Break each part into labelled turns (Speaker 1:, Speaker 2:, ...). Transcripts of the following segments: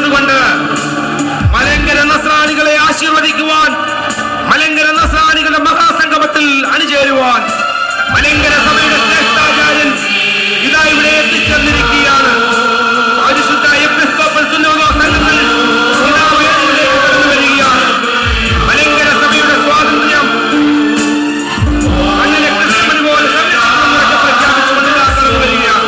Speaker 1: ആശംസിച്ചുകൊണ്ട് മലങ്കര നസ്രാണികളെ ആശീർവദിക്കുവാൻ, മലങ്കര നസ്രാണികളുടെ മഹാസംഗമത്തിൽ അണിചേരുവാൻ മലങ്കര സഭയുടെ ശ്രേഷ്ഠാചാര്യൻ ഇതാ ഇവിടെ എത്തിച്ചേർന്നിരിക്കുകയാണ്. പരിശുദ്ധ എപ്പിസ്കോപ്പൽ സുന്നോദോ സംഘങ്ങൾ ഇതാ വേദിയിലേക്ക് കടന്നു വരികയാണ്. മലങ്കര സഭയുടെ സ്വാതന്ത്ര്യം അങ്ങനെ ക്രിസ്മസ് പോലെ സംരക്ഷിക്കുന്നതൊക്കെ പ്രഖ്യാപിച്ചുകൊണ്ട് ഇതാ കടന്നു വരികയാണ്.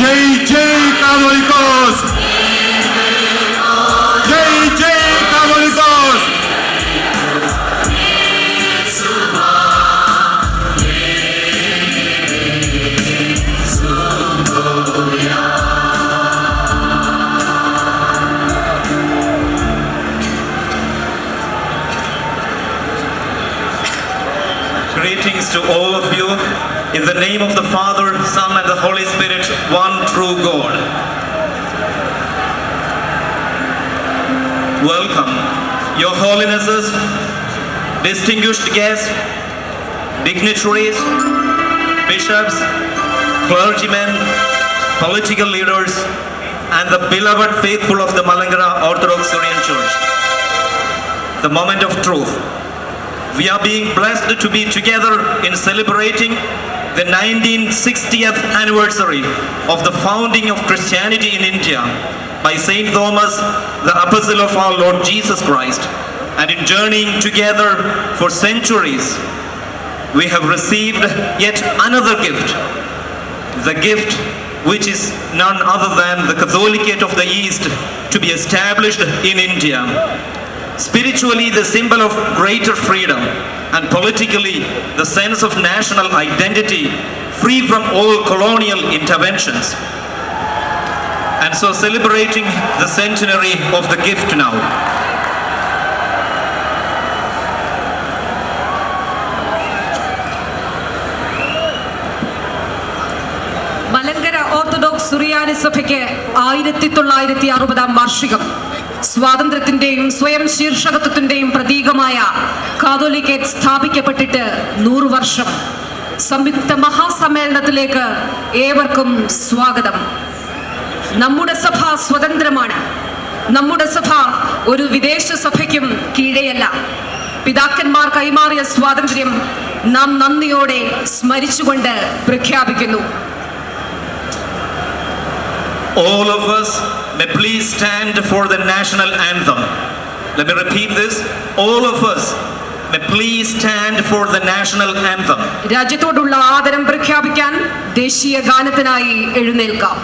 Speaker 2: Jai Jai Catholicos! Jai Jai Catholicos!
Speaker 3: Greetings to all of you, in the name of the Father, Son and the Holy Spirit, one true God. Welcome, Your Holinesses, distinguished guests, dignitaries, bishops, clergymen, political leaders, and the beloved faithful of the Malankara Orthodox Syrian Church. The moment of truth. We are being blessed to be together in celebrating the 1960th anniversary of the founding of Christianity in India by Saint Thomas, the apostle of our Lord Jesus Christ. And in journeying together for centuries, we have received yet another gift, the gift which is none other than the Catholicate of the East to be established in India. Spiritually, the symbol of greater freedom, and politically, the sense of national identity, free from all colonial interventions. And so, celebrating the centenary of the gift now.
Speaker 4: Malankara orthodox Suriyani സഭയ്ക്ക് 1960 വാർഷികം. സ്വാതന്ത്ര്യത്തിന്റെയും സ്വയം ശീർഷകത്വത്തിന്റെയും പ്രതീകമായ catholicate സ്ഥാപിക്കപ്പെട്ടിട്ട് 100 വർഷം. സംയുക്ത മഹാസമ്മേളനത്തിലേക്ക് ഏവർക്കും സ്വാഗതം. നമ്മുടെ സഭ സ്വതന്ത്രമാണ്. നമ്മുടെ സഭ ഒരു വിദേശ സഭയ്ക്കും കീഴെയല്ല. പിതാക്കന്മാർ കൈമാറിയ സ്വാതന്ത്ര്യം നാം നന്ദിയോടെ സ്മരിച്ചുകൊണ്ട് പ്രഖ്യാപിക്കുന്നു.
Speaker 3: All of us may please stand for the national anthem. Let me repeat this. All of us may please stand for the national anthem.
Speaker 4: രാജ്യത്തോടുള്ള ആദരം പ്രഖ്യാപിക്കാൻ ദേശീയ ഗാനത്തിനായി എഴുന്നേൽക്കാം.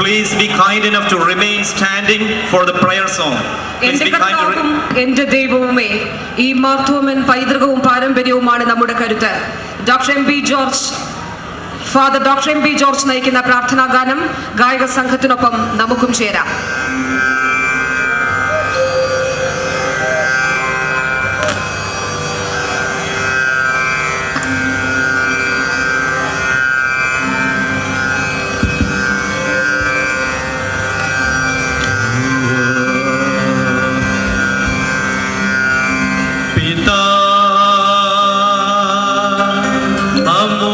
Speaker 3: Please be kind enough to remain standing for the prayer song. Please be kind to
Speaker 4: എന്റെ ദൈവവുമേ, ഈ മാർത്തോമൻ പൈതൃകവും പാരമ്പര്യവുമാണ് നമ്മുടെ കരുത്ത്. Father doctor M P George നയിക്കുന്ന പ്രാർത്ഥനാ ഗാനം ഗായക സംഘത്തിനൊപ്പം നമുക്കും ചേരാം.
Speaker 3: Namo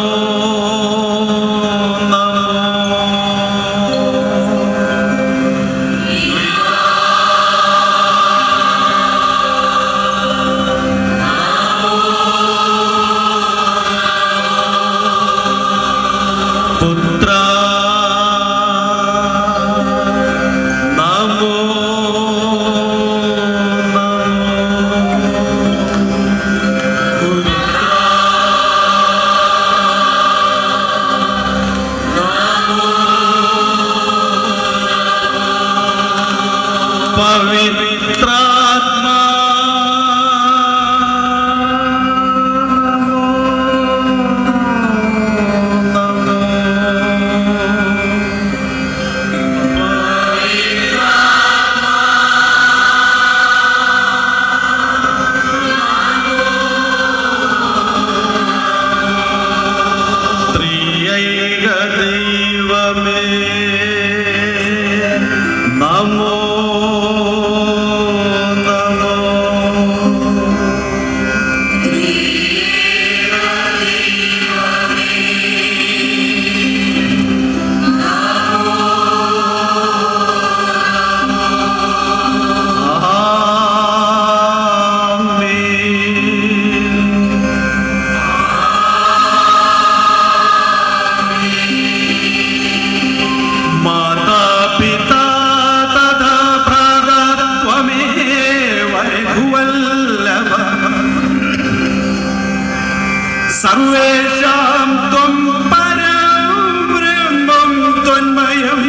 Speaker 2: സർവേഷാം ത്വം പരം ബ്രഹ്മം ത്വന്മയം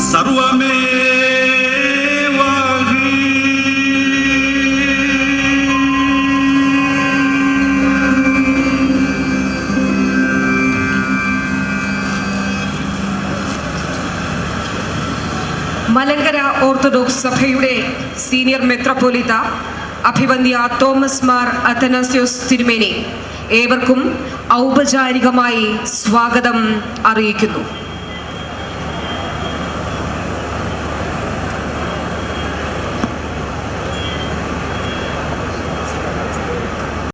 Speaker 2: സർവമേവാഹി.
Speaker 4: മലങ്കര ഓർത്തഡോക്സ് സഭയുടെ സീനിയർ മെത്രാപ്പോലീത്ത അഭിവന്ദ്യ തോമസ് മാർ അത്തനാസ്യോസ് തിരുമേനി ഏവർക്കും ഔപചാരികമായി സ്വാഗതം അറിയിക്കുന്നു.